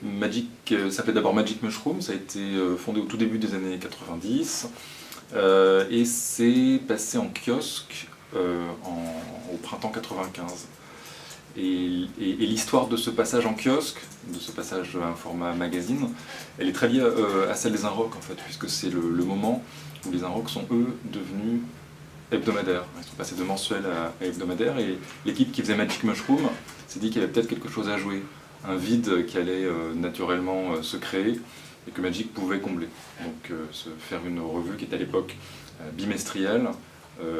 Magic s'appelait d'abord Magic Mushroom, ça a été fondé au tout début des années 90 et c'est passé en kiosque au printemps 95. Et l'histoire de ce passage en kiosque, de ce passage à un format magazine, elle est très liée à celle des Inrocks en fait, puisque c'est le moment où les Inrocks sont eux devenus hebdomadaires. Ils sont passés de mensuels à hebdomadaires et l'équipe qui faisait Magic Mushroom s'est dit qu'il y avait peut-être quelque chose à jouer, un vide qui allait naturellement se créer et que Magic pouvait combler. Donc se faire une revue qui était à l'époque bimestrielle,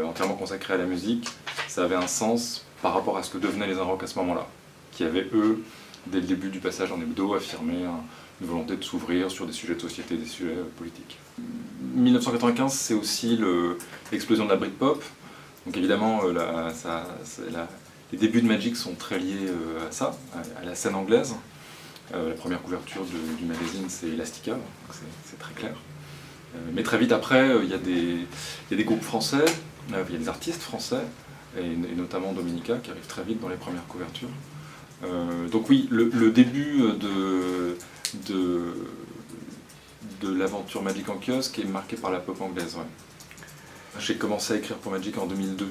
entièrement consacrée à la musique, ça avait un sens par rapport à ce que devenaient les Inrocks à ce moment-là, qui avaient eux, dès le début du passage en hebdo, affirmé une volonté de s'ouvrir sur des sujets de société, des sujets politiques. 1995, c'est aussi l'explosion de la Britpop. Donc évidemment, les débuts de Magic sont très liés à ça, à la scène anglaise. La première couverture du magazine, c'est Elastica, c'est très clair. Mais très vite après, il y a des groupes français, il y a des artistes français, et notamment Dominica, qui arrive très vite dans les premières couvertures. Donc oui, le début de l'aventure Magic en kiosque est marqué par la pop anglaise. Ouais. J'ai commencé à écrire pour Magic en 2002,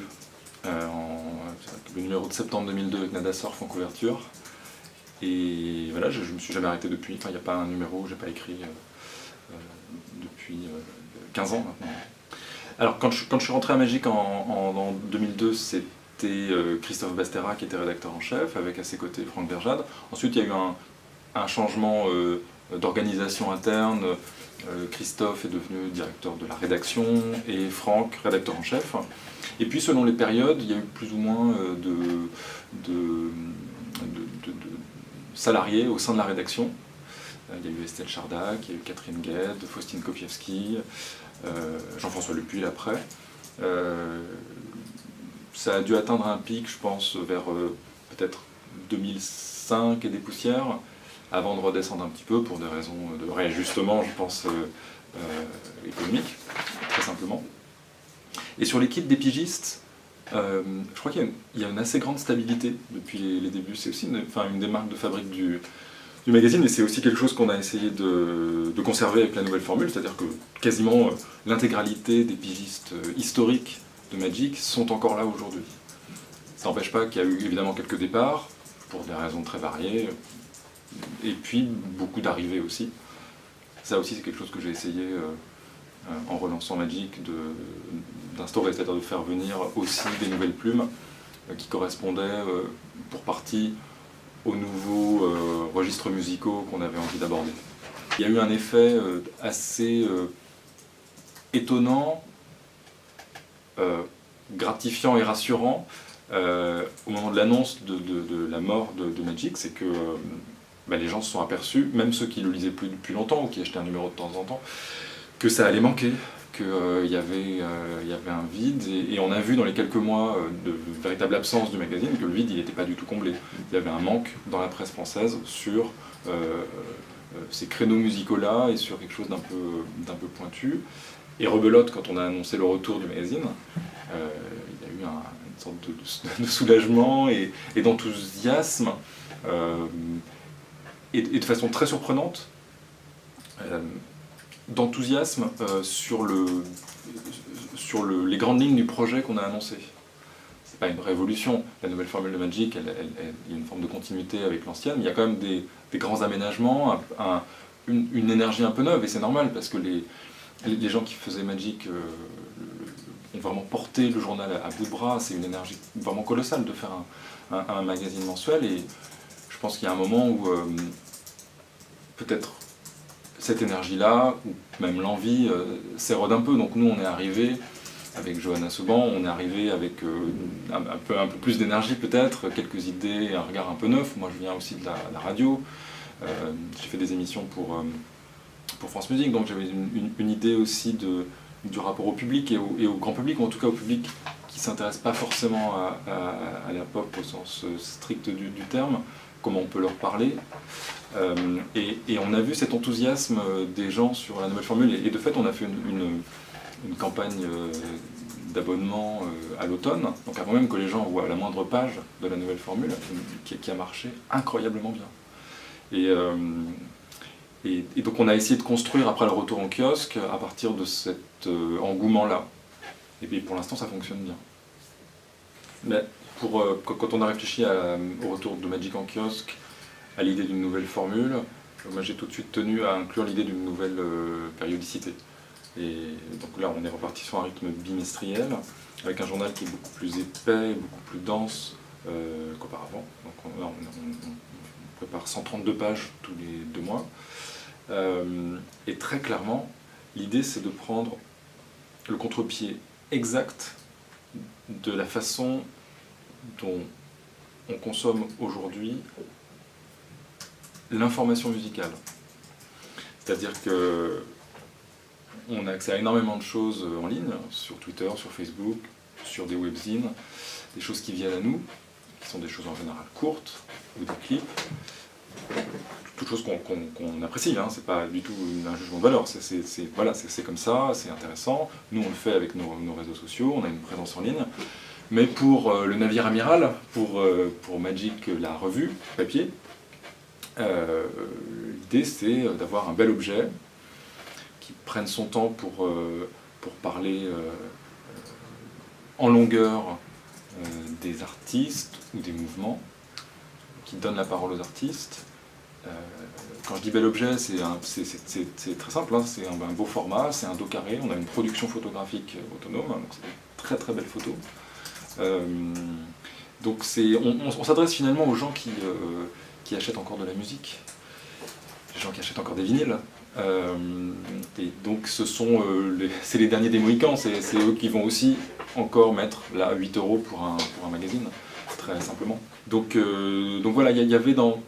le numéro de septembre 2002 avec Nada Surf en couverture. Et voilà, je ne me suis jamais arrêté depuis. Enfin, il n'y a pas un numéro où je n'ai pas écrit depuis 15 ans maintenant. Alors, quand je suis rentré à Magic en 2002, c'était Christophe Bastera qui était rédacteur en chef, avec à ses côtés Franck Verjade. Ensuite, il y a eu un changement d'organisation interne. Christophe est devenu directeur de la rédaction et Franck, rédacteur en chef. Et puis, selon les périodes, il y a eu plus ou moins de salariés au sein de la rédaction. Il y a eu Estelle Chardac, il y a eu Catherine Gued, Faustine Kopiewski, Jean-François Lepuy après. Ça a dû atteindre un pic, je pense, vers peut-être 2005 et des poussières, avant de redescendre un petit peu pour des raisons de réajustement, je pense, économiques, très simplement. Et sur l'équipe des pigistes, je crois qu'il y a une assez grande stabilité depuis les débuts. C'est aussi une des marques de fabrique du magazine, et c'est aussi quelque chose qu'on a essayé de conserver avec la nouvelle formule, c'est-à-dire que quasiment l'intégralité des pigistes historiques de Magic sont encore là aujourd'hui. Ça n'empêche pas qu'il y a eu évidemment quelques départs, pour des raisons très variées, et puis beaucoup d'arrivées aussi. Ça aussi c'est quelque chose que j'ai essayé en relançant Magic d'instaurer, c'est-à-dire de faire venir aussi des nouvelles plumes qui correspondaient pour partie aux nouveaux registres musicaux qu'on avait envie d'aborder. Il y a eu un effet assez étonnant, gratifiant et rassurant au moment de l'annonce de la mort de Magic, c'est que les gens se sont aperçus, même ceux qui le lisaient plus depuis longtemps ou qui achetaient un numéro de temps en temps, que ça allait manquer, qu'il y avait un vide, et on a vu dans les quelques mois de véritable absence du magazine que le vide il n'était pas du tout comblé. Il y avait un manque dans la presse française sur ces créneaux musicaux-là et sur quelque chose d'un peu pointu. Et rebelote, quand on a annoncé le retour du magazine, il y a eu une sorte de soulagement et d'enthousiasme, et de façon très surprenante, d'enthousiasme sur les grandes lignes du projet qu'on a annoncé. C'est pas une révolution, la nouvelle formule de Magic, il y a une forme de continuité avec l'ancienne, mais il y a quand même des grands aménagements, une énergie un peu neuve, et c'est normal parce que les gens qui faisaient Magic ont vraiment porté le journal à bout de bras. C'est une énergie vraiment colossale de faire un magazine mensuel, et je pense qu'il y a un moment où peut-être cette énergie-là, ou même l'envie, s'érode un peu. Donc nous, on est arrivé avec Johanna Souban, on est arrivé avec un peu plus d'énergie peut-être, quelques idées, un regard un peu neuf. Moi, je viens aussi de la radio. J'ai fait des émissions pour France Musique, donc j'avais une idée aussi du rapport au public et au grand public, ou en tout cas au public qui ne s'intéresse pas forcément à la pop au sens strict du terme, comment on peut leur parler. Et on a vu cet enthousiasme des gens sur la nouvelle formule, et de fait on a fait une campagne d'abonnement à l'automne, donc avant même que les gens voient la moindre page de la nouvelle formule, qui a marché incroyablement bien. Et donc on a essayé de construire après le retour en kiosque à partir de cet engouement-là. Et bien pour l'instant ça fonctionne bien. Mais quand on a réfléchi au retour de Magic en kiosque, à l'idée d'une nouvelle formule, moi j'ai tout de suite tenu à inclure l'idée d'une nouvelle périodicité. Et donc là on est reparti sur un rythme bimestriel, avec un journal qui est beaucoup plus épais, beaucoup plus dense qu'auparavant. Donc on prépare 132 pages tous les 2 mois. Et très clairement, l'idée c'est de prendre le contre-pied exact de la façon dont on consomme aujourd'hui l'information musicale. C'est-à-dire que on a accès à énormément de choses en ligne, sur Twitter, sur Facebook, sur des webzines, des choses qui viennent à nous, qui sont des choses en général courtes, ou des clips, toutes choses qu'on apprécie, hein, c'est pas du tout un jugement de valeur, c'est comme ça, c'est intéressant, nous on le fait avec nos réseaux sociaux, on a une présence en ligne, mais pour le navire amiral, pour Magic la revue, papier, l'idée c'est d'avoir un bel objet, qui prenne son temps pour parler en longueur des artistes ou des mouvements, qui donne la parole aux artistes. Quand je dis bel objet, c'est très simple, hein, c'est un beau format, c'est un dos carré, on a une production photographique autonome, donc c'est des très très belles photos. Donc on s'adresse finalement aux gens qui achètent encore de la musique, les gens qui achètent encore des vinyles. Et donc c'est les derniers des Mohicans, c'est eux qui vont aussi encore mettre là 8 € pour un magazine, très simplement. Donc voilà, il y avait dans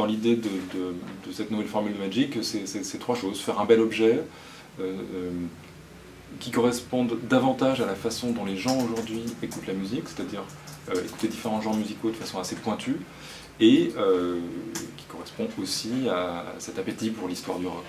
l'idée de cette nouvelle formule de Magic, c'est 3 choses. Faire un bel objet qui corresponde davantage à la façon dont les gens aujourd'hui écoutent la musique, c'est-à-dire écouter différents genres musicaux de façon assez pointue, et qui correspond aussi à cet appétit pour l'histoire du rock.